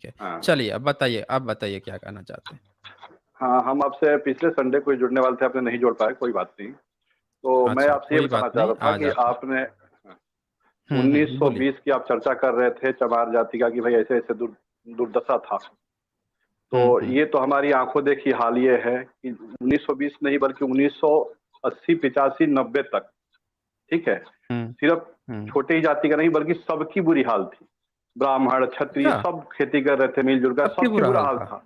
है। हाँ चलिए अब बताइए क्या कहना चाहते हैं। हाँ, हम आपसे पिछले संडे को ही जुड़ने वाले थे, आपने नहीं जोड़ पाए, कोई बात नहीं। तो मैं अच्छा, आपसे ये कोई बताना बात चाह नहीं, रहा था आज कि आप आपने 1920 बोलिए। की आप चर्चा कर रहे थे, चमार जाति का, कि भाई ऐसे ऐसे दुर्दशा था। तो हम्म। ये तो हमारी आंखों देखी हाल ये है कि 1920 नहीं बल्कि 1980, 85, 90 तक, ठीक है, हम्म। सिर्फ हम्म। छोटे ही जाति का नहीं बल्कि सबकी बुरी हाल थी। ब्राह्मण, क्षत्रिय अच्छा, सब खेती कर रहे थे मिलजुल कर, सबकी सबकी बुरा बुरा हाल हाल था? था।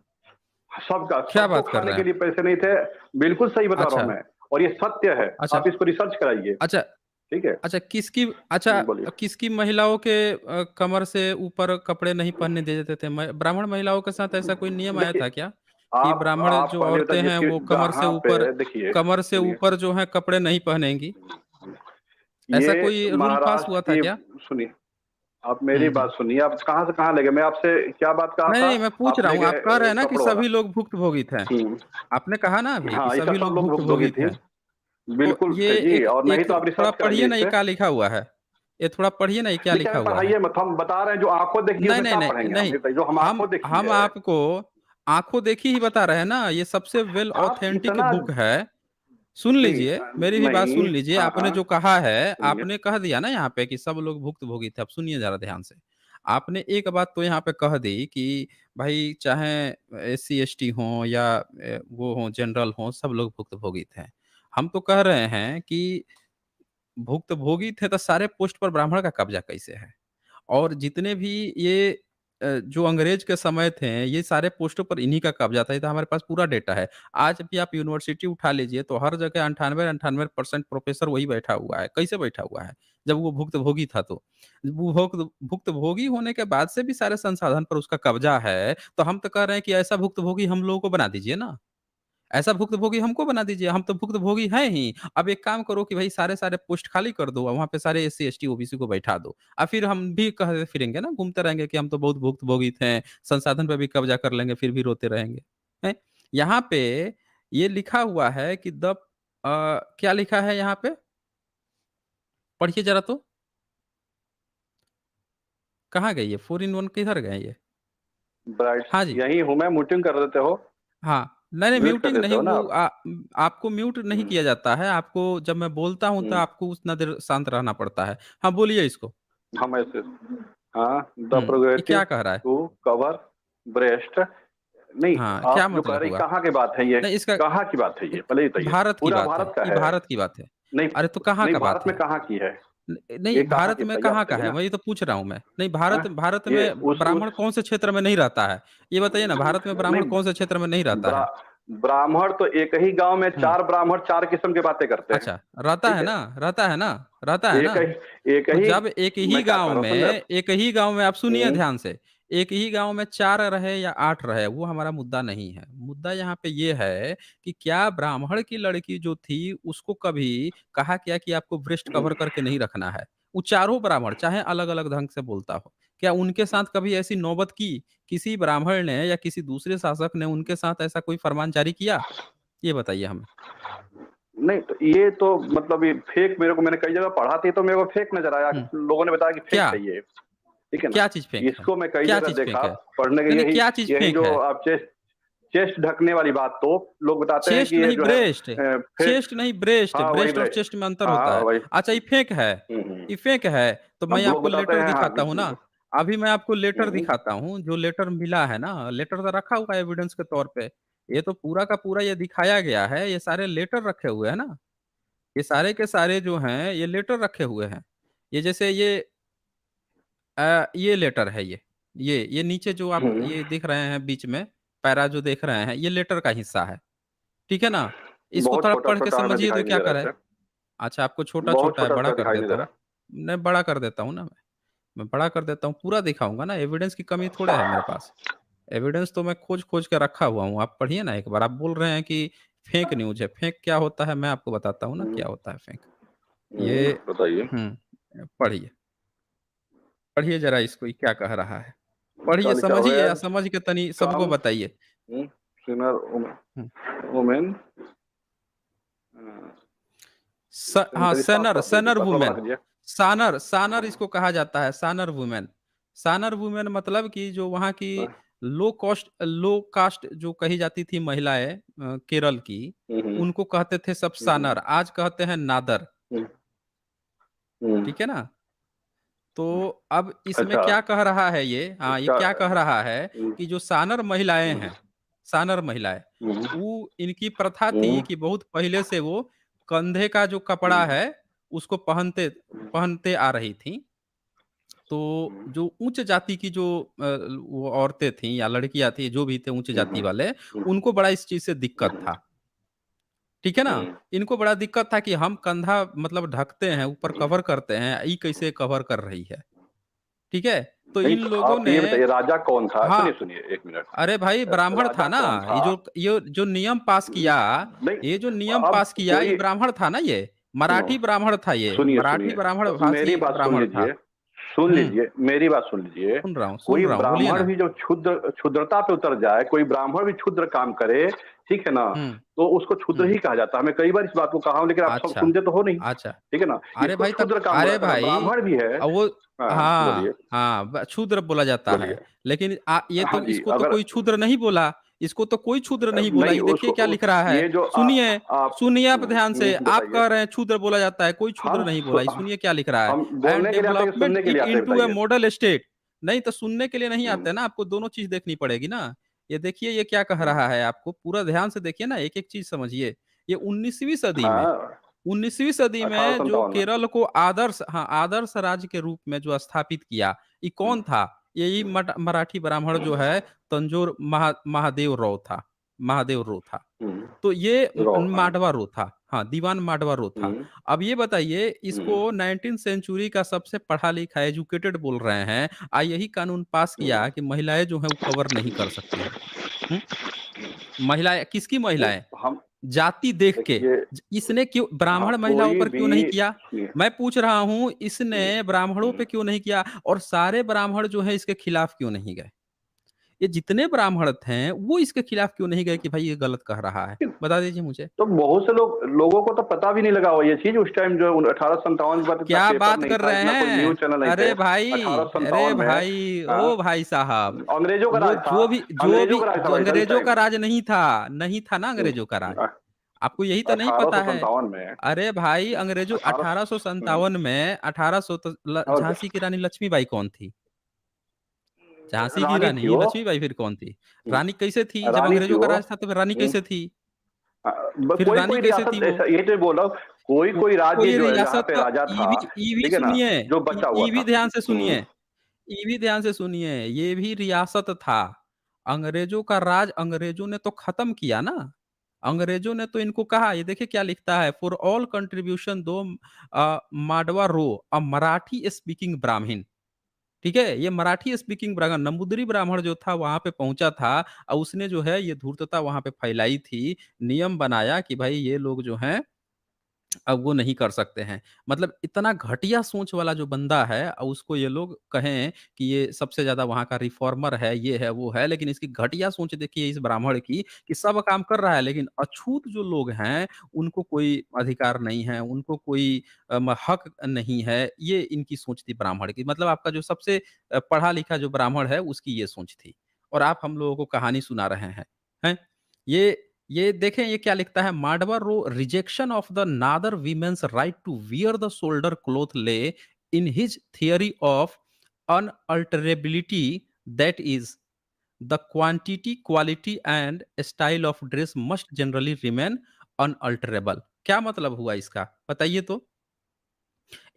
सबका, क्या सबको बात कर खाने रहे के हैं? लिए पैसे नहीं थे। बिल्कुल सही बता रहा अच्छा। हूँ मैं, और ये सत्य है, अच्छा। आप इसको रिसर्च कराइए। अच्छा। ठीक है। अच्छा किसकी अच्छा बोलिए। किसकी महिलाओं के कमर से ऊपर कपड़े नहीं पहनने दे देते थे? ब्राह्मण महिलाओं के साथ ऐसा कोई नियम आया देखिए, था क्या, कि ब्राह्मण आप जो पहले औरतें बताइए हैं कि वो कहाँ पे, देखिए कमर से सुनिए, ऊपर जो है कपड़े नहीं पहनेंगी? ऐसा ये कोई रूल पास महाराष्ट्र हुआ था क्या? की, सुनिए, आप मेरी बात हम्म। सुनिए, आप कहाँ से कहाँ ले गए? मैं आपसे क्या बात कहा नहीं था? नहीं, मैं पूछ आप रहा ले हूँ, गए आप कह रहे हैं ना कि कपड़ों वाला। सभी लोग भुक्तभोगी थे। हम्म, आपने कहा ना अभी कि हाँ, इसका सभी सब लोग लोग भुगतभोगी भुक्तभोगी थी। थे। तो बिल्कुल ये थे जी, एक और नहीं एक तो आप थोड़ा रिसर्च पढ़िए कराइए ना, ये इसे। क्या लिखा हुआ है। ये थोड़ा पढ़िए ना, ये क्या देखिए लिखा हमें हुआ है। पढ़ाइए मत, हम बता रहे हैं जो आंखों देखी है नहीं उसमें नहीं क्या नहीं पढ़ेंगे हम? नहीं, ये बताइए, जो हम हम आंखों देखी हम है। आपको आंखों देखी ही बता रहे हैं ना, ये सबसे वेल आप ऑथेंटिक इतना, बुक है। सुन नहीं लीजिए, मेरी भी बात नहीं, सुन लीजिए। हाँ आपने हाँ, जो कहा है, सुनिए। आपने कह दिया ना यहाँ पे कि सब लोग भुक्तभोगी थे। अब सुनिए जरा ध्यान से। आपने एक बात तो यहाँ पे कह दी कि भाई चाहे एससी एसटी हो या वो हो जनरल हो, सब लोग भुक्तभोगी थे। हम तो कह रहे हैं कि भुक्तभोगी थे तो सारे पोस्ट पर ब्राह्मण का कब्जा कैसे है? और जितने भी ये जो अंग्रेज के समय थे, ये सारे पोस्टों पर इन्हीं का कब्जा था। ये तो हमारे पास पूरा डेटा है। आज भी आप यूनिवर्सिटी उठा लीजिए तो हर जगह 98-98% प्रोफेसर वही बैठा हुआ है। कैसे बैठा हुआ है? जब वो भुक्तभोगी था तो। वो भुक्तभोगी होने के बाद से भी सारे संसाधन पर उसका कब्जा है, तो हम तो कह रहे हैं कि ऐसा भुक्तभोगी हम लोगों को बना दीजिए ना। ऐसा भुक्तभोगी हमको बना दीजिए, हम तो भुक्तभोगी हैं ही। अब एक काम करो कि भई सारे-सारे पोस्ट खाली कर दो और वहाँ पे सारे एससी, एसटी, ओबीसी को बैठा दो। फिर हम भी कहते फिरेंगे ना, घूमते रहेंगे कि हम तो बहुत भुक्तभोगी थे, संसाधन पे भी कब्ज़ा कर लेंगे, फिर भी रोते रहेंगे। हैं? यहाँ पे ये लिखा हुआ है कि क्या लिखा है यहाँ पे? पढ़िए ज़रा तो। कहाँ गए ये? 4 इन 1 किधर गए ये? ब्राइट, हाँ जी। यही हूँ मैं, म्यूटिंग कर देते हो, हाँ। नहीं, नहीं म्यूट कर म्यूटिंग देते नहीं, हो ना वो आप। आपको म्यूट नहीं हम्म, किया जाता है। आपको जब मैं बोलता हूँ तो हम्म, आपको उतना देर शांत रहना पड़ता है। हाँ, बोलिए इसको। हम ऐसे, हाँ, द ये प्रोग्रेटिव क्या कह रहा है? टू कवर ब्रेस्ट, नहीं, हाँ, क्या आप जो कह मतलब रही हुआ? कहाँ की बात है ये? नहीं इसका कहाँ की बात है ये? इत पहले ये बताइए। भारत की पूरा बात है, भारत का ये है? भारत की बात है। नहीं, अरे तो कहाँ नहीं, का भारत बात में है? कहाँ की है? नहीं, ये कहाँ भारत की में बताइए, आप कहाँ का बताइए है? ना। वही तो पूछ रहा हूँ मैं। नहीं, हाँ, भारत ये में उस ब्राह्मण कौन से क्षेत्र में नहीं रहता है? ये बताइए ना, भारत में ब्राह्मण नहीं, कौन से क्षेत्र में नहीं रहता ब्रा है? ब्राह्मण तो एक ही गांव में हुँ। चार ब्राह्मण चार किस्म की बातें करते हैं। अच्छा, रहता ठीक है है, ना? रहता है ना? रहता है ना? एक तो ही, जब मैं क्या कह रहा हूँ समझे आप? एक ही गाँव में आप सुनिए हम्म, ध्यान से, एक ही गाँव में 4 रहे या 8 रहे, वो हमारा मुद्दा नहीं है। मुद्दा यहाँ पे ये है कि क्या ब्राह्मण की लड़की जो थी, उसको कभी कहा क्या कि आपको ब्रेस्ट कवर करके नहीं रखना है? वो चारों ब्राह्मण, चाहे अलग-अलग ढंग से बोलता हो, क्या उनके साथ कभी ऐसी नौबत की? किसी ब्राह्मण ने या किसी दूसरे शासक ने उनके साथ ऐसा कोई फरमान जारी किया? ये बताइए हमें। नहीं तो ये तो मतलब ये फेक, मेरे को, मैंने कई जगह पढ़ा थी तो मेरे को फेक नजर आया, हुँ। लोगों ने बताया कि फेक क्या? है ये। ठीक है ना? क्या चीज़ फेंक है? इसको मैं कई क्या जगह चीज़ देखा फेंक है? पढ़ने के, नहीं, नहीं यही, क्या चीज़ यही फेंक जो है? आप चेस्ट, चेस्ट ढकने वाली बात, तो लोग बताते हैं चेस्ट कि ये नहीं जो है ब्रेस्ट, फेक। चेस्ट नहीं ब्रेस्ट, हाँ वही ब्रेस्ट और ब्रेस्ट, चेस्ट में अंतर होता हाँ है। वही, अच्छा ये फेक है, ये फेक है, तो मैं अब लोग आपको बताते लेटर हैं, हाँ। दिखाता हूँ ना। अभी मैं आपको लेटर हम्म, दिखाता हूँ, जो लेटर मिला है ना, लेटर तो रखा हुआ है एविडेंस के तौर पे। ये तो पूरा का पूरा ये दिखाया गया है, ये सारे लेटर रखे हुए हैं ना। ये सारे के सारे जो हैं, ये लेटर रखे हुए हैं। ये जैसे ये लेटर है ये। ये नीचे जो आप हम्म, ये देख रहे हैं बीच में, पैरा जो देख रहे हैं, ये लेटर का हिस्सा है। ठीक है ना? इसको बहुत थोड़ा छोटा पढ़ के छोटा हमें समझिए दिखाई तो नहीं क्या दे रहा करें? है, अच्छा आपको बहुत छोटा-छोटा है, छोटा बड़ा छोटा कर दिखाई नहीं देता दे हूँ। रहा। नहीं बड़ा कर देता हूँ ना मैं बड़ा कर देता हूँ, पूरा दिखाऊँगा ना, एविडेंस की कमी थोड़े है मेरे पास। एविडेंस तो मैं खोज-खोज के रखा हुआ हूँ, आप पढ़िए ना एक बार। आप बोल रहे हैं कि फेक न्यूज़ है, फेक क्या होता है मैं आपको बताता हूँ ना हम्म, क्या होता है फेक। ये बताइए, हुँ, पढ़िए, पढ़िए ज़रा इसको ये क्या कह रहा है। पढ़िए, क्या लिखा हुआ समझिए है? या समझ के तनी सबको कम, बताइए। सिनर, हुँ। वुमेन, हाँ, सेनेटरी, साफ साफ लिख दीजिए, सैनर पतला बड़ा वुमेन, कीजिए। सानर इसको कहा जाता है, सानर वुमेन। सानर वुमेन मतलब कि जो वहाँ की लो कास्ट जो कही जाती थी महिलाएँ केरल की, हम्म, हम्म, उनको कहते थे सब हम्म, सानर, आज कहते हैं नादर, हम्म, हम्म, ठीक है ना? तो अब इसमें अच्छा, क्या कह रहा है ये ये इसका क्या कह रहा है हम्म, कि जो सानर महिलाएँ हम्म, हैं, सानर महिलाएँ, हम्म, वो इनकी प्रथा थी हम्म, कि बहुत पहले से वो कंधे का जो कपड़ा हम्म, है, उसको पहनते पहनते आ रही थीं। तो हम्म, जो उच्च जाति की जो वो औरतें थीं या लड़कियाँ थीं, जो भी थे उच्च हम्म, जाति वाले, हम्म, उनको बड़ा इस चीज़ से दिक्कत हम्म, था, ठीक है ना? हम्म, इनको बड़ा दिक्कत था कि हम कंधा मतलब ढकते हैं, ऊपर कवर करते हैं, ये कैसे कवर कर रही है, ठीक है? तो नहीं इन तो लोगों आप ने ये बताइए राजा कौन था? हाँ, सुनिए सुनिए एक मिनट। अरे भाई ब्राह्मण राजा था ना, कौन था? ये जो नियम पास किया, ये जो नहीं नियम अब पास किया, ये कोई ब्राह्मण था ना ये, सुनो, मराठी ब्राह्मण था ये, सुनिए मराठी सुनिए ब्राह्मण भाषी मेरी बात सुन ब्राह्मण था। लीजिए, सुन हुँ, लीजिए, मेरी बात सुन लीजिए। सुन कोई रहा हूँ, बोलिए ब्राह्मण ना। भी जो क्षुद्रता पे उतर जाए, कोई ब्राह्मण भी क्षुद्र काम करे, ठीक है ना, हुँ, तो उसको क्षुद्र हुँ, ही कहा जाता है। मैं कई बार इस बात को कहा हूँ, लेकिन आप सब अच्छा, सुनते तो हो नहीं, अच्छा। ठीक है ना, अरे इसको भाई तब क्षुद्र काम बोला अरे जाता है। भाई ब्राह्मण भी है। वो हाँ बोलिए, हाँ, हाँ, ब क्षुद्र बोला जाता है। बोलिए। लेकिन ये हाँ तो जी, इसको तो अगर कोई क्षुद्र नहीं बोला, इसको तो कोई क्षुद्र नहीं बोला। नहीं ये देखिए उसको क्या लिख रहा है, ये जो सुनिए, आप सुनिए आप ध्यान से, आप बताइए। कह रहे हैं क्षुद्र बोला जाता है, कोई क्षुद्र हम नहीं बोला। ये सुनिए क्या लिख रहा है, हम एंड बोलने के लिए आते हैं कि डेवलपमेंट सुनने के इट लिए आते हैं, इंटू अ बताइए। Model state. नहीं तो सुनने के लिए नहीं हम्म, आते ना, आपको दोनों चीज़ देखनी पड़ेगी ना। ये देखिए ये क्या कह हम्म, रहा है आपको, पूरा ध्यान से देखिए ना, एक-एक चीज़ समझिए। ये 19वीं सदी में हाँ 19वीं सदी अठारह में सौ जो संतावन में। केरल को आदर्श राज्य के रूप में जो स्थापित किया, ये कौन था? यही मराठी ब्राह्मण जो है तंजोर महादेव राव था, महादेव रो था। तो ये हाँ। माडवा रो था। हाँ, दीवान माडवा रो था। हम्म, अब ये बताइए इसको हम्म, 19th सेंचुरी का सबसे पढ़ा-लिखा एजुकेटेड बोल रहे हैं, यही कानून पास हम्म। किया कि महिलाएँ जो हैं वो कवर नहीं कर सकती हैं। हुँ? महिलाएँ किसकी वो महिलाएँ? हम जाति देख के देखिए, इसने क्यों हाँ ब्राह्मण महिलाओं कोई पर भी क्यों नहीं किया? सुनिए। मैं पूछ रहा हूँ हम्म, इसने ब्राह्मणों हम्म। पे क्यों नहीं किया और सारे ब्राह्मण जो हैं इसके खिलाफ क्यों नहीं गए? ये जितने ब्राह्मण थे वो इसके खिलाफ क्यों नहीं गए कि भाई ये गलत कह रहा है? बता दीजिए मुझे। तो बहुत से लोगों को तो पता भी नहीं लगा हुआ ये चीज उस टाइम, जो 1857 के बाद इतना क्या पेपर बात नहीं कर था, रहे इतना कोई न्यूज हैं? चैनल नहीं थे। अरे 1857 में भाई, हाँ, ओ भाई साहब, अंग्रेजों का वो राज था। जो अंग्रेजों भी का राज था जो भाई साहब इस अंग्रेज़ों टाइम। का राज नहीं था ना अंग्रेज़ों का राज। आपको यही तो नहीं अठारह पता सौ है? संतावन में अरे भाई अंग्रेज़ों अठारह 1857 में 1800 तो और क्या, झांसी की रानी लक्ष्मीबाई कौन थी? झांसी की रानी थी रानी वो। लक्ष्मीबाई फिर कौन थी? हम्म, रानी कैसे थी? जब रानी थी अंग्रेज़ों का वो। राज था तो फिर रानी हम्म, कैसे थी? फिर कोई रानी कोई कैसे रियासत थी वो? ऐसा, ये तो बोल रहा हूँ, कोई कोई राज्य कोई जो है जहाँ रियासत पे राजा था, ये भी ठीक है ना, सुनिए, जो बचा हुआ ये भी था। ध्यान से हम्म, सुनिए, ये भी ध्यान से सुनिए, ये भी रियासत था। अंग्रेज़ों का राज अंग्रेज़ों ने तो खत्म किया ना। अंग्रेज़ों ने तो इनको कहा, ये देखिए क्या लिखता है, फॉर ऑल कंट्रीब्यूशन दो माडवा रो अ मराठी स्पीकिंग ब्राह्मीण। ठीक है? ये मराठी स्पीकिंग नंबूदरी ब्राह्मण जो था वहाँ पे पहुँचा था और उसने जो है ये धूर्तता वहाँ पे फैलाई थी, नियम बनाया कि भाई ये लोग जो हैं अब वो नहीं कर सकते हैं। मतलब इतना घटिया सोच वाला जो बंदा है उसको ये लोग कहें कि ये सबसे ज़्यादा वहाँ का रिफ़ॉर्मर है, ये है, वो है, लेकिन इसकी घटिया सोच देखिए इस ब्राह्मण की कि सब काम कर रहा है लेकिन अछूत जो लोग हैं, उनको कोई अधिकार नहीं है, उनको कोई हक नहीं है। ये इनकी सोच थी ब्राह्मण की। मतलब आपका जो सबसे पढ़ा-लिखा जो ब्राह्मण है, उसकी ये सोच थी। और आप हम लोगों को कहानी सुना रहे हैं। हैं? ये देखें ये क्या लिखता है, माडवा रो rejection of the Nadar women's right to wear the shoulder cloth lay in his theory of unalterability, that is the quantity quality and style of dress must generally remain unalterable. क्या मतलब हुआ इसका बताइए तो?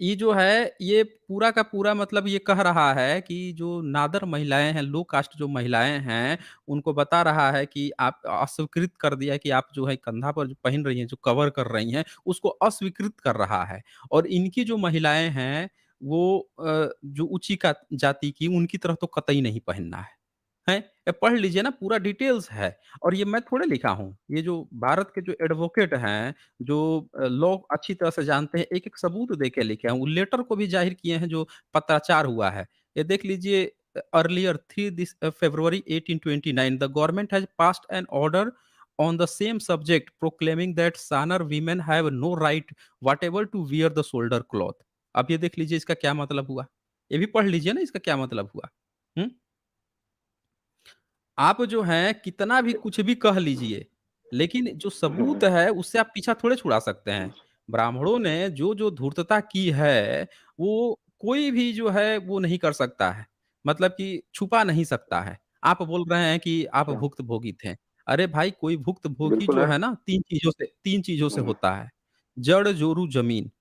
ये जो है, ये पूरा का पूरा मतलब ये कह रहा है कि जो नादर महिलाएँ हैं, लो कास्ट जो महिलाएँ हैं, उनको बता रहा है कि आप अस्वीकृत कर दिया है कि आप जो है कंधा पर जो पहन रही हैं, जो कवर कर रही हैं, उसको अस्वीकृत कर रहा है। और इनकी जो महिलाएँ हैं, वो जो ऊँची का जाति की, उनकी तरह तो कतई नहीं पहनना है। हैं? पढ़ लीजिए ना पूरा डिटेल्स है और ये मैं थोड़े लिखा हूँ। ये जो भारत के जो एडवोकेट हैं, जो लॉ अच्छी तरह से जानते हैं, एक-एक सबूत दे के लिखे हैं। वो लेटर को भी ज़ाहिर किए हैं जो पत्राचार हुआ है। ये देख लीजिए earlier 3 February 1829 the government has passed an order on the same subject proclaiming that Sanar women have no right whatever to wear the shoulder cloth। अब ये देख लीजिए इसका क्या मतलब हुआ? ये भी पढ़ लीजिए ना इसका क्या मतलब हुआ। हुँ? आप जो हैं कितना भी कुछ भी कह लीजिए, लेकिन जो सबूत हम्म, है उससे आप पीछा थोड़े छुड़ा सकते हैं। ब्राह्मणों ने जो-जो धूर्तता की है, वो कोई भी जो है वो नहीं कर सकता है। मतलब कि छुपा नहीं सकता है। आप बोल रहे हैं कि आप अच्छा, भुक्तभोगी थे। अरे भाई कोई भुक्तभोगी बिल्कुल जो है। है ना 3 चीज़ों से हम्म, होता है। जड़, जोरू, ज़मीन।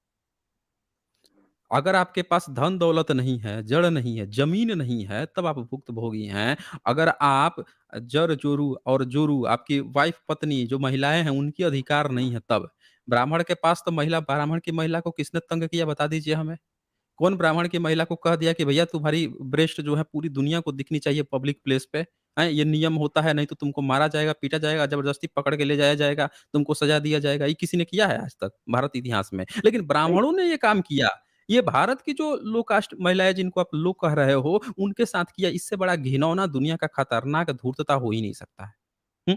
अगर आपके पास धन-दौलत नहीं है, जड़ नहीं है, ज़मीन नहीं है, तब आप भुक्तभोगी हैं। अगर आप जड़-जोरू और जोरू आपकी वाइफ़ पत्नी जो महिलाएँ हैं, उनकी अधिकार नहीं है तब। ब्राह्मण के पास तो ब्राह्मण की महिला को किसने तंग किया बता दीजिए हमें? कौन ब्राह्मण की महिला को कह दिया कि भैया तुम्हारी ब्रेस्ट जो है पूरी दुनिया को दिखनी चाहिए पब्लिक प्लेस पे, हैं? ये नियम होता है नहीं तो तुमको मारा जाएगा, पीटा जाएगा, ज़बरदस्ती पकड़ के ले जाया जाएगा, तुमको सज़ा दिया जाएगा। ये किसी ने किया है आज तक भारत इतिहास में? लेकिन नहीं, ब्राह्मणों ने ये काम किया। ये भारत की जो लो कास्ट महिलाएँ जिनको आप लो कह रहे हो, उनके साथ किया। इससे बड़ा घिनौना दुनिया का खतरनाक धूर्तता हो ही नहीं सकता है। हुँ?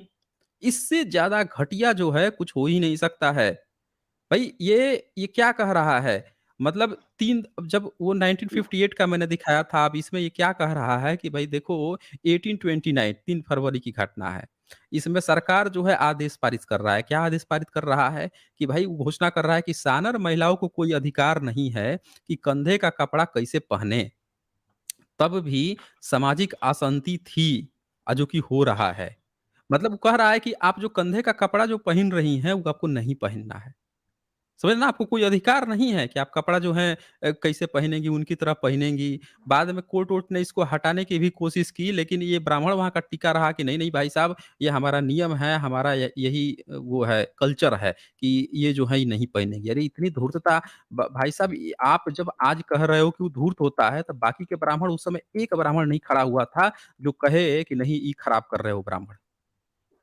इससे ज़्यादा घटिया जो है कुछ हो ही नहीं सकता है। भई ये क्या कह रहा है? मतलब 3 जब वो 1958 का मैंने दिखाया था, अब इसमें ये क्या कह रहा है कि भई देखो 1829 3 फरवरी की घटना है। इसमें सरकार जो है आदेश पारित कर रहा है। क्या आदेश पारित कर रहा है? कि भई वो घोषणा कर रहा है कि सानर महिलाओं को कोई अधिकार नहीं है कि कंधे का कपड़ा कैसे पहने। तब भी सामाजिक अशांति थी जो कि हो रहा है। मतलब वो कह रहा है कि आप जो कंधे का कपड़ा जो पहन रही हैं, वो आपको नहीं पहनना है। समझे ना? आपको कोई अधिकार नहीं है कि आप कपड़ा जो है कैसे पहनेंगी, उनकी तरह पहनेंगी। बाद में कोर्ट-वोर्ट ने इसको हटाने की भी कोशिश की, लेकिन ये ब्राह्मण वहाँ का टिका रहा कि नहीं, नहीं भाई साहब, ये हमारा नियम है, हमारा यही वो है, कल्चर है कि ये जो है ये नहीं पहनेंगे। अरे इतनी धूर्तता भाई साहब ये आप जब आज कह रहे हो कि वो धूर्त होता है, तब बाकी के ब्राह्मण उस समय एक ब्राह्मण नहीं खड़ा हुआ था, जो कहे कि नहीं ये खराब कर रहे हो ब्राह्मण।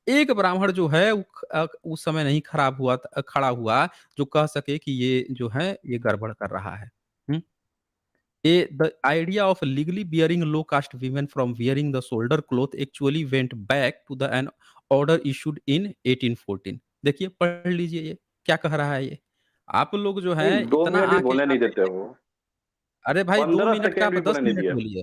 एक ब्राह्मण जो है उस समय नहीं खड़ा हुआ जो कह सके कि ये जो है ये गड़बड़ कर रहा है। हुँ? ये the idea of legally bearing low cost women from wearing the shoulder cloth actually went back to the an order issued in 1814। देखिए पढ़ लीजिए ये, क्या कह रहा है ये? आप लोग जो नहीं, हैं 2 इतना मिनट भी आके बोलने यहाँ नहीं पे देते वो। अरे भाई 2 15 मिनट का सेकंड आप भी 10 बोलने नहीं मिनट दिए। बोलिए।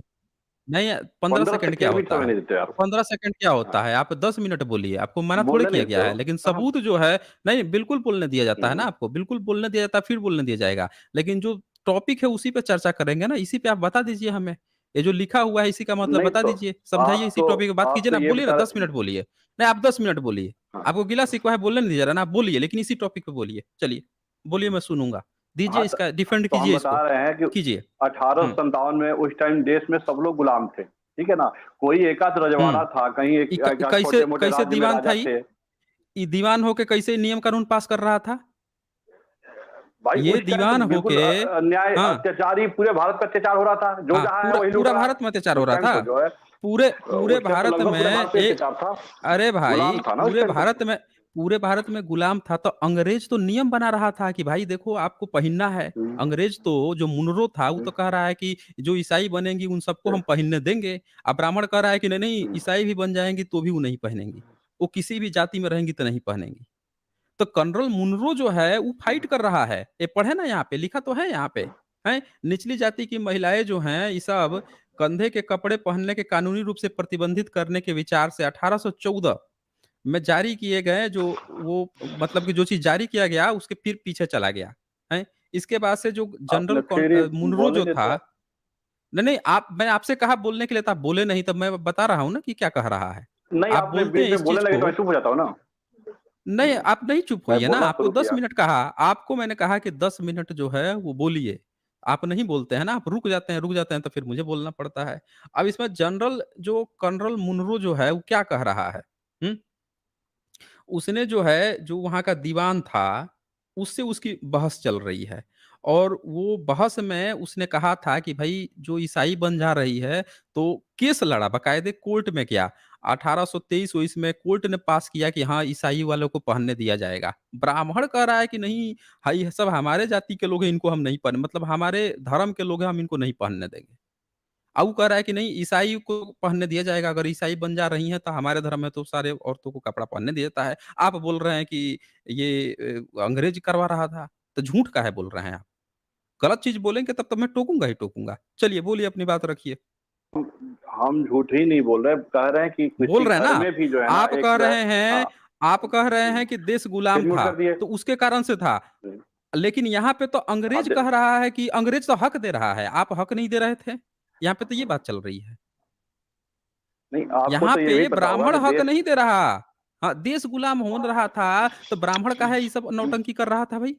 नहीं 15 15 सेकंड क्या सेकंड भी होता समय है? नहीं देते यार। 15 सेकंड क्या हाँ, होता है? आप 10 मिनट बोलिए, आपको मना थोड़ी बोलने नहीं किया देते गया है। हो। लेकिन कहाँ? सबूत जो है नहीं, बिल्कुल बोलने दिया जाता है ना हुँ, आपको, बिल्कुल बोलने दिया जाता है, फिर बोलने दिया जाएगा। लेकिन जो टॉपिक है उसी पे चर्चा करेंगे ना, इसी पे आप बता दीजिए हमें। ये जो लिखा हुआ है इसी का मतलब नहीं बता तो दीजिए, समझाइए इसी टॉपिक पे बात आप कीजिए तो ना, ये बोलिए ना बता 10 मिनट बोलिए। नहीं आप 10 मिनट बोलिए। हाँ, आपको गिला-शिकवा है बोलने नहीं दिया जा रहा ना, आप बोलिए लेकिन इसी टॉपिक पे बोलिए। चलिए, बोलिए मैं सुनूँगा। दीजिए हाँ, इसका डिफेंड तो हम कीजिए बता इसको, रहे हैं कि कीजिए। हुँ, 1857 में उस टाइम देश में सब लोग गुलाम थे, ठीक है ना? कोई एकाध रजवाड़ा हुँ। था, कहीं इ एक क कैसे छोटे-मोटे कैसे राज्य में दीवान था राजा ये? थे। ये दीवान होके कैसे नियम कानून पास कर रहा था? भाई ये उस टाइम तो दीवान बिल्कुल होके अन्याय, हाँ, अत्याचारी पूरे भारत पे अत्याचार हो रहा था। जो हाँ, जहाँ है पूरा वही लूट पूरा रहा है। भारत में अत्याचार हो उस रहा टाइम था। तो जो है पूरे पूरे उस टाइम तो भारत लगभग में पूरे भारत पे ए अत्याचार था। अरे भाई, गुलाम था ना उस टाइम तो। पूरे भारत में गुलाम था तो अंग्रेज तो नियम बना रहा था कि भाई देखो आपको पहनना है। हुँ, अंग्रेज तो जो मुनरो था वो हुँ, तो कह रहा है कि जो ईसाई बनेंगी उन सबको हम पहनने देंगे। अब ब्राह्मण कह रहा है कि नहीं, नहीं हुँ, ईसाई भी बन जाएँगी तो भी वो नहीं पहनेंगी। वो किसी भी जाति में रहेंगी तो नहीं पहनेंगी। तो कर्नल मुनरो जो है वो फाइट कर रहा है। ये पढ़े ना यहाँ पे, लिखा तो है यहाँ पे, हैं? निचली जाति की महिलाएँ जो हैं ये सब कंधे के कपड़े पहनने के कानूनी रूप से प्रतिबंधित करने के विचार से 1814 में जारी किए गए जो वो मतलब कि जो चीज़ जारी किया गया उसके फिर पीछे चला गया, हैं? इसके बाद से जो आपने फिर ही मुनरो बोलने जो था देते आप। नहीं, नहीं आप मैं आपसे कहा बोलने के लिए तो आप बोले नहीं तब मैं बता रहा हूँ ना कि क्या कह रहा है। नहीं, आप आपने बोलते बीच हैं में इस बोलने चीज़ लगे को तो मैं चुप हो जाता हूँ ना। नहीं, आप नहीं चुप मैं होइए ना, बोलना आपको शुरू 10 किया। मिनट कहा, आपको मैंने कहा कि 10 मिनट जो है वो बोलिए। आप नहीं बोलते हैं ना, आप रुक जाते हैं तो फिर मुझे बोलना पड़ता है। अब इसमें जनरल जो कर्नल मुनरो जो है वो क्या कह रहा है? हुँ? उसने जो है, जो वहाँ का दीवान था, उससे उसकी बहस चल रही है और वो बहस में उसने कहा था कि भई जो ईसाई बन जा रही है, तो केस लड़ा बाकायदे कोर्ट में क्या 1823-23 में कोर्ट ने पास किया कि हाँ, ईसाई वालों को पहनने दिया जाएगा। ब्राह्मण कह रहा है कि नहीं, हाँ, ये सब हमारे जाति के लोग हैं, इनको हम नहीं पहने मतलब हमारे धर्म के लोग हैं, हम इनको नहीं पहनने देंगे। वो कह रहा है कि नहीं ईसाई को पहनने दिया जाएगा, अगर ईसाई बन जा रही हैं तो हमारे धर्म में तो सारे औरतों को कपड़ा पहनने दिया जाता है। आप बोल रहे हैं कि ये अंग्रेज करवा रहा था, तो झूठ काहे बोल रहे हैं आप? गलत चीज़ बोलेंगे तब तो मैं टोकूँगा ही टोकूँगा। चलिए बोलिए अपनी बात रखिए। हम झूठ ही नहीं बोल रहे, कह रहे हैं कि बोल किसी रहे हैं ना घर आप। में भी जो है ना आप एक कह रहे हैं हाँ, आप कह रहे हैं कि देश फिर गुलाम म्यूट था, कर दिए। तो उसके कारण से था। लेकिन यहाँ पे तो हाँ, अंग्रेज कह रहा है कि अंग्रेज तो हक दे रहा है, आप हक नहीं दे रहे थे। यहाँ पे तो ये बात चल रही है। नहीं आपको यहाँ तो ये भी पे पता होगा ब्राह्मण कि हक देश नहीं दे रहा। हाँ, देश गुलाम हो रहा था, तो ब्राह्मण काहे ये सब नौटंकी कर रहा था भई?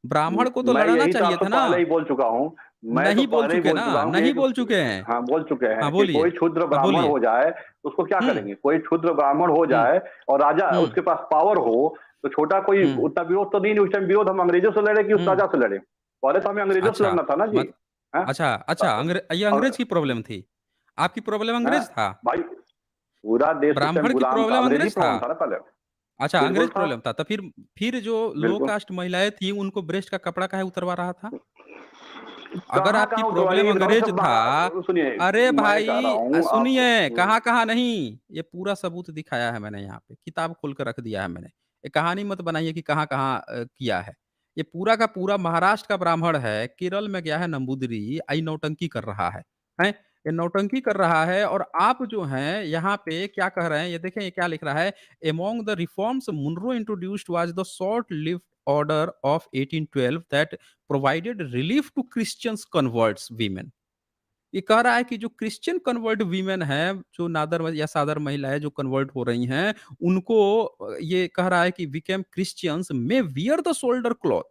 ब्राह्मण को तो मैं लड़ना यही तो चाहिए आपसे था ना। पहले ही बोल चुका हूँ। मैं तो नहीं बोल पहले ही चुके बोल ना, चुका हूँ कि नहीं एक बोल चुके हैं। हाँ, बोल चुके हाँ, हैं कि बोलिए। कोई क्षुद्र हाँ, ब्राह्मण बोलिए। हो जाए तो उसको क्या हुँ, करेंगे? कोई क्षुद्र ब्राह्मण हो हुँ, जाए और राजा हुँ, उसके पास पावर हो, तो छोटा कोई हुँ, उतना विरोध तो नहीं, उस टाइम विरोध हम अंग्रेजों से लड़े कि उस हुँ। राजा से लड़े? पहले तो हमें अंग्रेजों से अच्छा, लड़ना था ना जी। मत हैं? अच्छा, अच्छा ये और अंग्रेज की प्रॉब्लम थी। आपकी प्रॉब्लम हैं? अंग्रेज था? भाई पूरा देश उस टाइम ब्राह्मण की गुलाम था, प्रॉब्लम अंग्रेजी अंग्रेज था? प्रॉब्लम था ना पहले। अच्छा, बिल्कुल अंग्रेज था, प्रॉब्लम था, तो फिर जो लो बिल्कुल। कास्ट महिलाएँ थीं, उनको ब्रेस्ट का कपड़ा काहे उतरवा रहा था? अगर आपकी कहाँ-कहाँ प्रॉब्लम उतरवाइए, ये बताओ अंग्रेज सब था। सुनिए, अरे मैं कह रहा भाई हूँ आप सुनिए, कहाँ-कहाँ नहीं, ये पूरा सबूत दिखाया है मैंने यहाँ पे, किताब खोल के रख दिया है मैंने। ये कहानी मत बनाइए कि कहाँ-कहाँ किया है। ये पूरा का पूरा महाराष्ट्र का ब्राह्मण है, केरल में गया है नंबूदरी, आई नौटंकी कर रहा है। हैं? ये नौटंकी कर रहा है और आप जो हैं यहाँ पे क्या कह रहे हैं, ये देखें ये क्या लिख रहा है, "among the reforms Munro introduced was the short lived order of 1812 that provided relief to Christians converts women." ये कह रहा है कि जो क्रिश्चियन कन्वर्ट वीमेन है, जो नादर या सादर महिलाएं जो कन्वर्ट हो रही हैं, उनको ये कह रहा है कि बिकेम क्रिश्चियंस में वियर द शोल्डर क्लॉथ।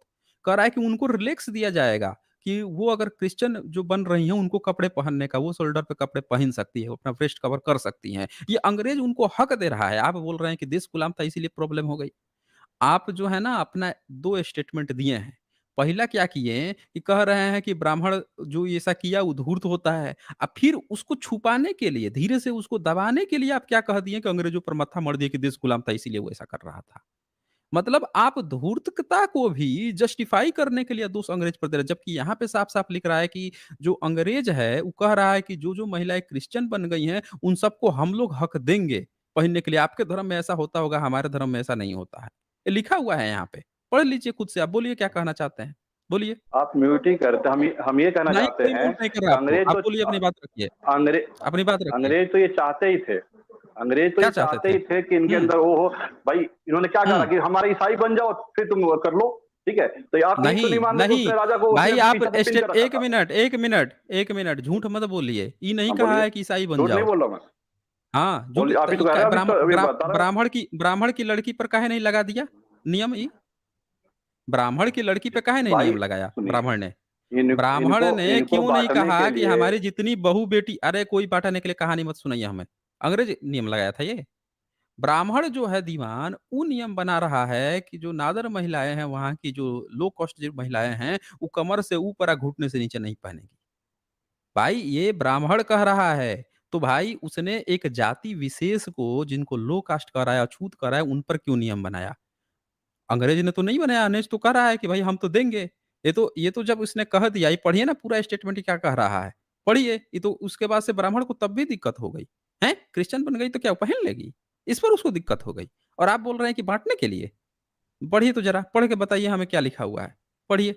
कह रहा है कि उनको रिलैक्स दिया जाएगा कि वो अगर क्रिश्चियन जो बन रही हैं उनको कपड़े पहनने का, वो शोल्डर पे कपड़े पहन सकती है, अपना ब्रेस्ट कवर कर सकती हैं। ये अंग्रेज उनको हक दे रहा है। आप बोल रहे हैं कि देश गुलाम था इसीलिए प्रॉब्लम हो गई। आप जो है ना अपना 2 स्टेटमेंट दिए हैं। पहला क्या किए कि कह रहे हैं कि ब्राह्मण जो ऐसा किया वो धूर्त होता है। फिर उसको छुपाने के लिए, धीरे से उसको दबाने के लिए आप क्या कह दिए कि अंग्रेजों पर मत्था मर दिए कि देश गुलाम था इसीलिए वो ऐसा कर रहा था। मतलब आप धूर्तता को भी जस्टिफाई करने के लिए दोष अंग्रेज पर दे रहे हैं। जबकि यहाँ पे साफ-साफ लिख रहा है कि जो अंग्रेज है वो कह रहा है कि जो-जो महिलाएँ क्रिश्चियन बन गई हैं, उन सबको हम लोग हक देंगे पहनने के लिए। आपके धर्म में ऐसा होता होगा, हमारे धर्म में ऐसा नहीं होता है। ये लिखा हुआ है यहाँ पे। पढ़ लीजिए खुद से आप बोलिए क्या कहना चाहते हैं? बोलिए। आप म्यूट ही करते, हम ये कहना नहीं, चाहते कोई हैं म्यूट नहीं कर कि रहा आपको। आप बोलिए अपनी बात रखिए। अंग्रे अपनी बात रखिए। अंग्रेज तो ये चाहते ही थे। अंग्रेज तो क्या ये चाहते चाहते थे? ही थे कि इनके हुँ, अंदर वो हो। भाई इन्होंने क्या कहा हुँ। कि हमारा ईसाई बन जाओ, फिर तुम वो कर लो, ठीक है? तो आप यही तो नहीं नहीं, मान रहे कि नहीं। उसने राजा को उसने भाई आप पीछे से पिन स्टेट कर रखा 1 था। मिनट, 1 मिनट, 1 मिनट झूठ मत बोलिए। ये नहीं हाँ, कहा बोलिए। है कि ईसाई बन झूठ नहीं जाओ। बोल रहा मैं। हाँ, झूठ बोलिए, त आप ही तो ई कह रहे क हैं, अभी तो अभी बता रहे हो। ब्राह्मण की लड़की पर काहे नहीं लगा दिया नियम ई? ब्राह्मण की लड़की पे काहे नहीं भाई नियम लगाया सुनिए, ब्राह्मण ने? इन ब्राह्मण इनको ने इनको क्यों नहीं बाँटने के कहा कि लिए हमारी जितनी बहू-बेटी अरे कोई बाँटने के लिए कहानी मत सुनाइए हमें। अंग्रेज नियम लगाया था ये। ब्राह्मण जो है दीवान, वो नियम बना रहा है कि जो नादर महिलाएँ हैं, वहाँ की जो लो कॉस्ट जो महिलाएँ हैं, वो कमर से ऊपर घुटने से नीचे नहीं पहनेंगी। भाई ये ब्राह्मण कह रहा है, तो भाई उसने एक जाति विशेष को जिनको लो कास्ट कह रहा है, अछूत कह रहा है, उन पर क्यों नियम बनाया? अंग्रेज ने तो नहीं बनाया, अंग्रेज तो कह रहा है कि भाई हम तो देंगे। ये तो जब उसने कह दिया, ये पढ़िए ना पूरा स्टेटमेंट ये क्या कह रहा है। पढ़िए, ये तो उसके बाद से ब्राह्मण को तब भी दिक्कत हो गई। हैं? क्रिश्चियन बन गई तो क्या वो पहन लेगी? इस पर उसको दिक्कत हो गई। और आप बोल रहे हैं कि बाँटने के लिए? पढ़िए तो ज़रा, पढ़ के बताइए हमें क्या लिखा हुआ है? पढ़िए।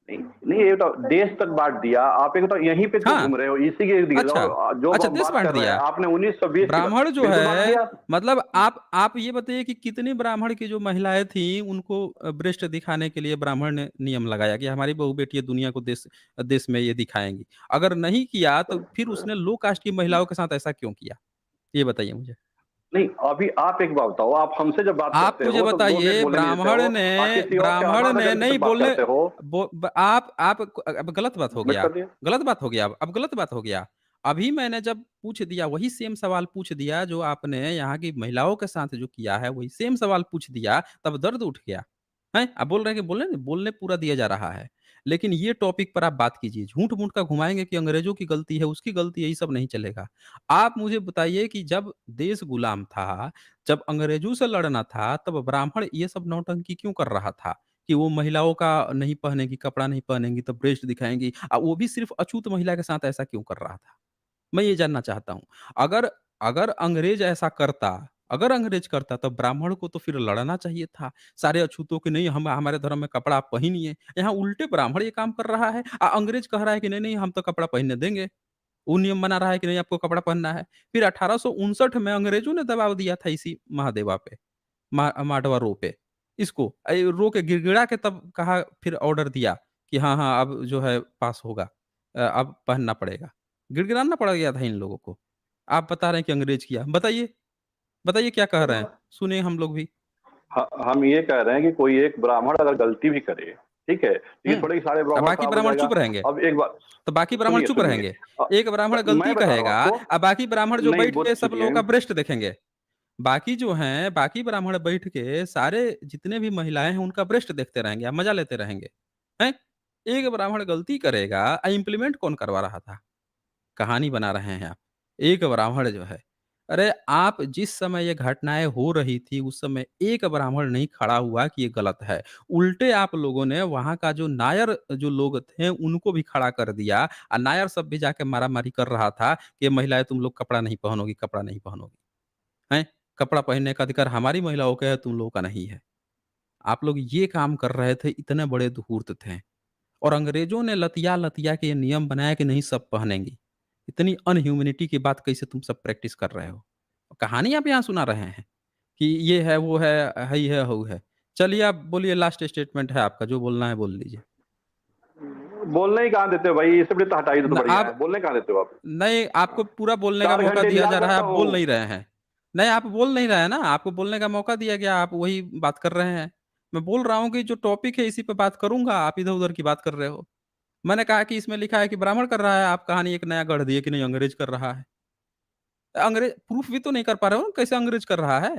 नहीं, नहीं ये तो देश तक बाँट दिया। आप एक तो यहीं पे क्यों हाँ, घूम रहे हो? इसी के इर्द-गिर्द अच्छा। और जो अच्छा हम देश बात बाँट कर रहे हैं, दिया। आपने 1920 की बात ब्राह्मण जो बिल्कुल बाँट है दिया। मतलब आप ये बताइए कि कितने ब्राह्मण की जो महिलाएँ थीं उनको ब्रेस्ट दिखाने के लिए ब्राह्मण ने नियम लगाया कि हमारी बहू-बेटियाँ दुनिया को देश देश में ये दिखाएँगी। अगर नहीं किया तो फिर उसने लो कास्ट की महिलाओं के साथ ऐसा क्यों किया? ये बताइए मुझे। नहीं, अभी आप एक बात बताओ, आप हमसे जब बात आप करते मुझे हो तो 2 मिनट बताइए बोलने नहीं देते हो, किसी और से ब्राह्मण आधा-आधा ने घंटे नहीं तक बात बोलने करते हो। बो ब आप अब गलत बात हो सबमिट गया। कर दिया। गलत बात हो गया अब गलत बात हो गया। अभी मैंने जब पूछ दिया वही सेम सवाल पूछ दिया जो आपने यहाँ की महिलाओं के साथ जो किया है वही सेम सवाल पूछ दिया तब दर्द उठ गया। हैं? आप बोल रहे हैं कि बोलने पूरा दिया जा रहा है। लेकिन ये टॉपिक पर आप बात कीजिए। झूठ-मूठ का घुमाएँगे कि अंग्रेज़ों की गलती है, उसकी गलती है, ये सब नहीं चलेगा। आप मुझे बताइए कि जब देश गुलाम था, जब अंग्रेज़ों से लड़ना था, तब ब्राह्मण ये सब नौटंकी क्यों कर रहा था? कि वो महिलाओं का नहीं पहनेगी, कपड़ा नहीं पहनेंगी, तो ब्रेस्ट दिखाएँगी। वो भी सिर्फ़ अछूत महिला के साथ ऐसा क्यों कर रहा था? मैं ये जानना चाहता हूँ। अगर अगर अंग्रेज़ ऐसा करता, अगर अंग्रेज करता तो ब्राह्मण को तो फिर लड़ना चाहिए था। सारे अछूतों के नहीं हम हमारे धर्म में कपड़ा आप पहनिए। यहाँ उल्टे ब्राह्मण ये काम कर रहा है। अंग्रेज कह रहा है कि नहीं, नहीं हम तो कपड़ा पहनने देंगे। वो नियम बना रहा है कि नहीं आपको कपड़ा पहनना है। फिर 1859 में अंग्रेजों ने दबाव दिया था इसी महादेवा पे, माडवा रो पे। इसको रो के गिड़गिड़ा के तब कहा फिर ऑर्डर दिया कि हाँ, हाँ अब जो है पास होगा। अब पहनना पड़ेगा। गिड़गिड़ाना पड़ गया था इन लोगों को। आप बता रहे हैं कि अंग्रेज किया। बताइए, बताइए क्या कह रहे हैं? सुनिए हम लोग भी। हम ये कह रहे हैं कि कोई एक ब्राह्मण अगर गलती भी करे, ठीक है, तो ये हुँ। थोड़े ही सारे ब्राह्मण बाकी खराब हो ब्राह्मण जाएगा। चुप रहेंगे। अब एक बात तो बाकी ब्राह्मण सुनिए, चुप सुनिए। रहेंगे। एक ब्राह्मण मैं गलती बता रहा हूँ कहेगा, आपको। बाकी ब्राह्मण जो नहीं, बैठ वो के सब लोगों सुनिए। का ब्रेस्ट देखेंगे। बाकी जो हैं, बाकी ब्राह्मण बैठ के सारे जितने भी महिलाएँ हैं, उनका ब्रेस्ट देखते रहेंगे, आप मज़ा लेते रहेंगे। हैं? एक ब्राह्मण गलती करेगा इम्प्लीमेंट कौन करवा रहा था? कहानी बना रहे हैं आप। एक ब्राह्मण जो है, अरे आप जिस समय ये घटनाएँ हो रही थी, उस समय एक ब्राह्मण नहीं खड़ा हुआ कि ये गलत है। उल्टे आप लोगों ने वहाँ का जो नायर जो लोग थे, उनको भी खड़ा कर दिया। नायर सब भी जाके मारा-मारी कर रहा था कि महिलाएँ तुम लोग कपड़ा नहीं पहनोगी, कपड़ा नहीं पहनोगी। हैं? कपड़ा पहनने का अधिकार हमारी महिलाओं का है, तुम लोगों का नहीं है। आप लोग ये काम कर रहे थे, इतने बड़े धूर्त थे। और अंग्रेज़ों ने लतिया-लतिया के ये नियम बनाया कि नहीं सब पहनेंगी। इतनी अनह्यूमैनिटी की बात कैसे तुम सब प्रैक्टिस कर रहे हो? कहानी आप यहाँ सुना रहे हैं कि ये है, वो है, हई है, हऊ है। चलिए आप बोलिए लास्ट स्टेटमेंट है आपका, जो बोलना है बोल लीजिए। बोलने ही कहाँ देते हो भाई, इससे बढ़िया तो हटा ही दो तो न बढ़िया आप है। बोलने कहाँ देते हो आप? नहीं, आपको पूरा बोलने का 4 मौका घंटे दिया इंतज़ार जा रहा है, करता आप बोल हूँ। नहीं रहे हैं। नहीं, आप बोल नहीं रहे हैं ना, आपको बोलने का मौका दिया गया, आप वही बात कर रहे हैं। मैं बोल रहा हूँ कि जो टॉपिक है इसी पे बात करूँगा, आप इधर-उधर की बात कर रहे हो। मैंने कहा कि इसमें लिखा है कि ब्राह्मण कर रहा है, आप कहानी एक नया गढ़ दिए कि नहीं अंग्रेज कर रहा है। अंग्रेज प्रूफ भी तो नहीं कर पा रहे हो ना कैसे अंग्रेज कर रहा है?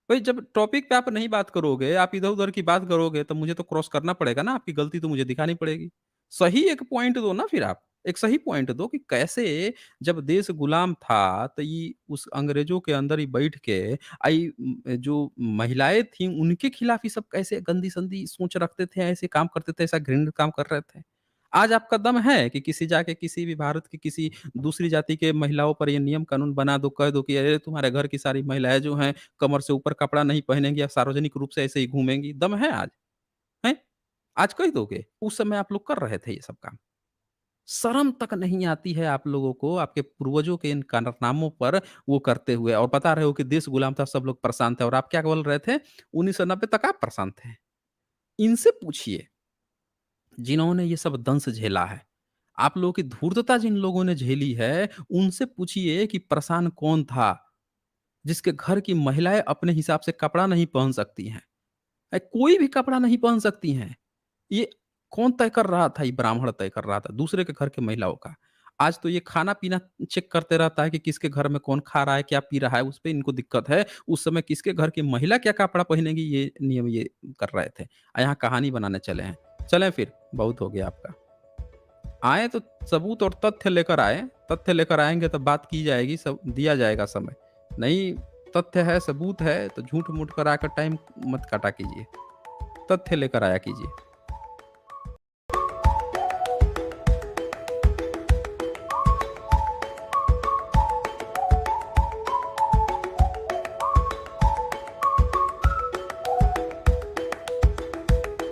भाई जब टॉपिक पे आप नहीं बात करोगे, आप इधर-उधर की बात करोगे, तो मुझे तो क्रॉस करना पड़ेगा ना, आपकी गलती तो मुझे दिखानी पड़ेगी। सही एक पॉइंट दो ना फिर आप, एक सही पॉइंट दो कि कैसे जब देश गुलाम था, तो ये उस अंग्रेजों के अंदर ही बैठ के जो महिलाएँ थीं, उनके खिलाफ ये सब कैसे गंदी-संदी सोच रखते थे, ऐसे काम करते थे, ऐसा घृणित काम कर रहे थे। आज आपका दम है कि किसी जाके किसी भी भारत की किसी दूसरी जाति के महिलाओं पर ये नियम कानून बना दो, कह दो कि अरे तुम्हारे घर की सारी महिलाएँ जो हैं कमर से ऊपर कपड़ा नहीं पहनेंगी या सार्वजनिक रूप से ऐसे ही घूमेंगी, दम है आज? हैं? आज कह दोगे? उस समय आप लोग कर रहे थे ये सब काम। शर्म तक नहीं आती है आप लोगों को, आपके पूर्वजों के इन कारनामों पर वो करते हुए और बता रहे हो कि देश गुलाम था, सब लोग परेशान थे और आप क्या बोल रहे थे? 1990 तक आप परेशान थे। इनसे पूछिए, जिन्होंने ये सब दंश झेला है। आप लोगों की धूर्तता जिन लोगों ने झेली है, उनसे पूछिए कि परेशान कौन था? जिसके घर की महिलाएँ अपने हिसाब से कपड़ा नहीं पहन सकती हैं। कोई भी कपड़ा नहीं पहन सकती हैं। ये कौन तय कर रहा था? ये ब्राह्मण तय कर रहा था, दूसरे के घर की महिलाओं का। आज तो ये खाना-पीना चेक करते रहता है कि किसके घर में कौन खा रहा है, क्या पी रहा है, उसपे इनको दिक्कत है। उस समय किसके घर की महिला क्या कपड़ा पहनेगी, ये नियम ये कर रहे थे। यहाँ कहानी बनाने चले हैं। चलें फिर, बहुत हो गया आपका। आएँ तो सबूत और तथ्य लेकर आएँ, तथ्य लेकर आएँगे तब बात की जाएगी, सब दिया जाएगा समय। नहीं तथ्य है, सबूत है, तो झूठ-मूठ कर आकर टाइम मत काटा कीजिए। तथ्य लेकर आया कीजिए।